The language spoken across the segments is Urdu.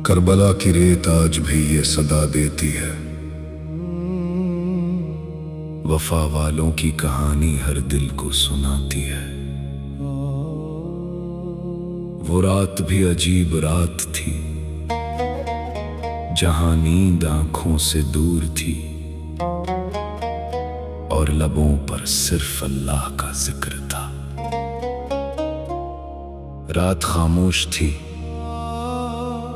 کربلا کی ریت آج بھی یہ صدا دیتی ہے، وفا والوں کی کہانی ہر دل کو سناتی ہے۔ وہ رات بھی عجیب رات تھی، جہاں نیند آنکھوں سے دور تھی اور لبوں پر صرف اللہ کا ذکر تھا۔ رات خاموش تھی،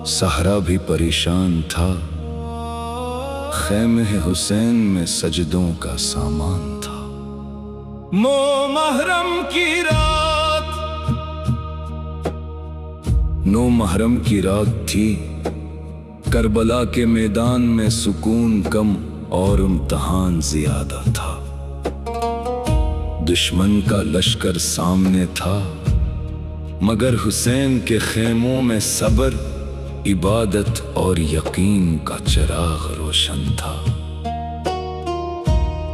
صحرا بھی پریشان تھا، خیمہ حسین میں سجدوں کا سامان تھا۔ نو محرم کی رات تھی، کربلا کے میدان میں سکون کم اور امتحان زیادہ تھا۔ دشمن کا لشکر سامنے تھا، مگر حسین کے خیموں میں صبر، عبادت اور یقین کا چراغ روشن تھا۔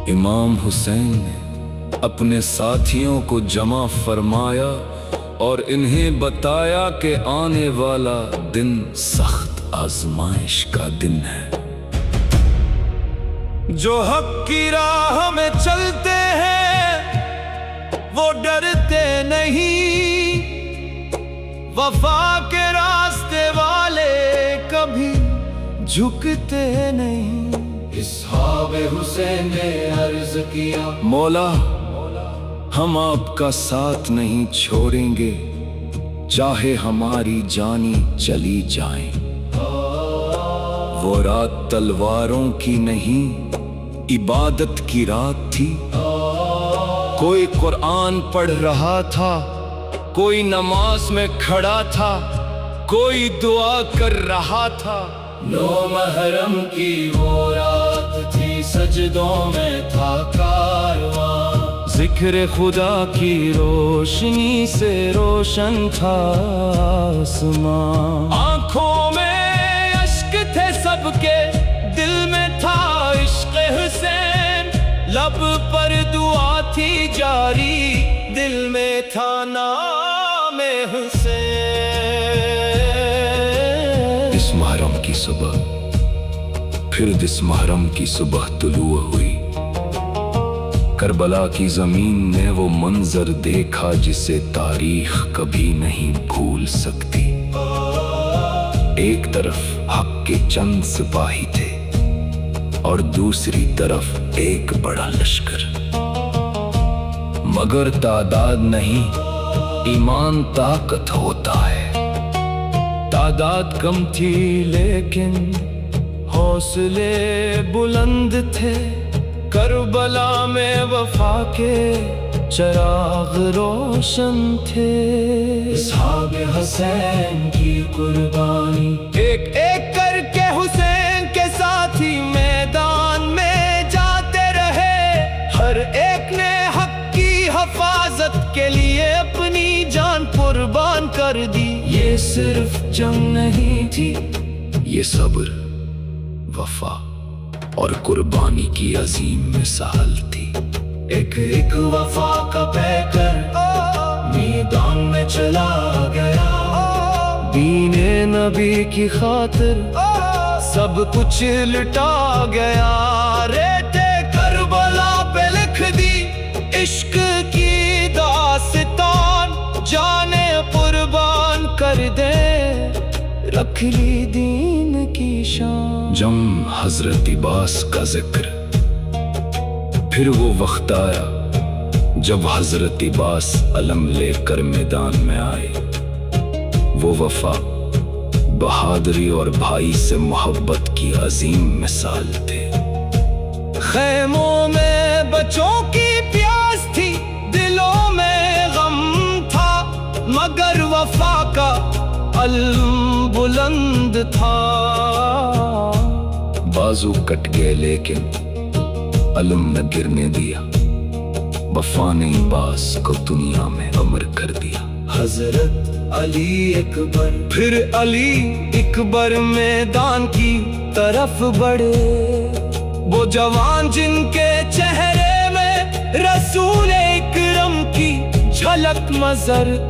امام حسین نے اپنے ساتھیوں کو جمع فرمایا اور انہیں بتایا کہ آنے والا دن سخت آزمائش کا دن ہے۔ جو حق کی راہ میں چلتے ہیں وہ ڈرتے نہیں، وفا کے راستے والے کبھی جھکتے نہیں۔ اصحاب حسین نے عرض کیا، مولا ہم آپ کا ساتھ نہیں چھوڑیں گے، چاہے ہماری جانیں چلی جائیں۔ وہ رات تلواروں کی نہیں، عبادت کی رات تھی۔ کوئی قرآن پڑھ رہا تھا، کوئی نماز میں کھڑا تھا، کوئی دعا کر رہا تھا۔ نو محرم کی وہ رات تھی، سجدوں میں تھا کارواں، ذکر خدا کی روشنی سے روشن تھا آسمان۔ آنکھوں میں اشک تھے سب کے، دل میں تھا عشق حسین، لب پر دعا تھی جاری، دل میں تھا نام حسین۔ اس محرم کی صبح پھر اس محرم کی صبح طلوع ہوئی، کربلا کی زمین نے وہ منظر دیکھا جسے تاریخ کبھی نہیں بھول سکتی۔ ایک طرف حق کے چند سپاہی تھے اور دوسری طرف ایک بڑا لشکر، مگر تعداد نہیں، ایمان طاقت ہوتا ہے۔ تعداد کم تھی لیکن حوصلے بلند تھے، کربلا میں وفا کے چراغ روشن تھے۔ اصحاب حسین کی قربانی، ایک ایک کر کے حسین کے ساتھی میدان میں جاتے رہے، ہر ایک نے حق کی حفاظت کے لیے اپنی جان قربان کر دی۔ یہ صرف جنگ نہیں تھی، یہ صبر، وفا اور قربانی کی عظیم مثال تھی۔ ایک ایک وفا کا پیکر میدان میں چلا گیا، دین نبی کی خاطر سب کچھ لٹا گیا۔ ریتے کربلا پہ لکھ دی عشق کی داستان، جانے قربان کر دے رکھ لی دین کی شان۔ جم حضرت عباس کا ذکر، پھر وہ وقت آیا جب حضرت عباس علم لے کر میدان میں آئے۔ وہ وفا، بہادری اور بھائی سے محبت کی عظیم مثال تھے۔ خیموں میں بچوں کی پیاس تھی، دلوں میں غم تھا، مگر وفا کا علم بلند تھا۔ بازو کٹ گئے لیکن علم نہ گرنے دیا، وفا نے عباس کو دنیا میں امر کر دیا۔ حضرت علی اکبر، پھر علی اکبر میدان کی طرف بڑھے، وہ جوان جن کے چہرے میں رسول اکرم کی جھلک نظر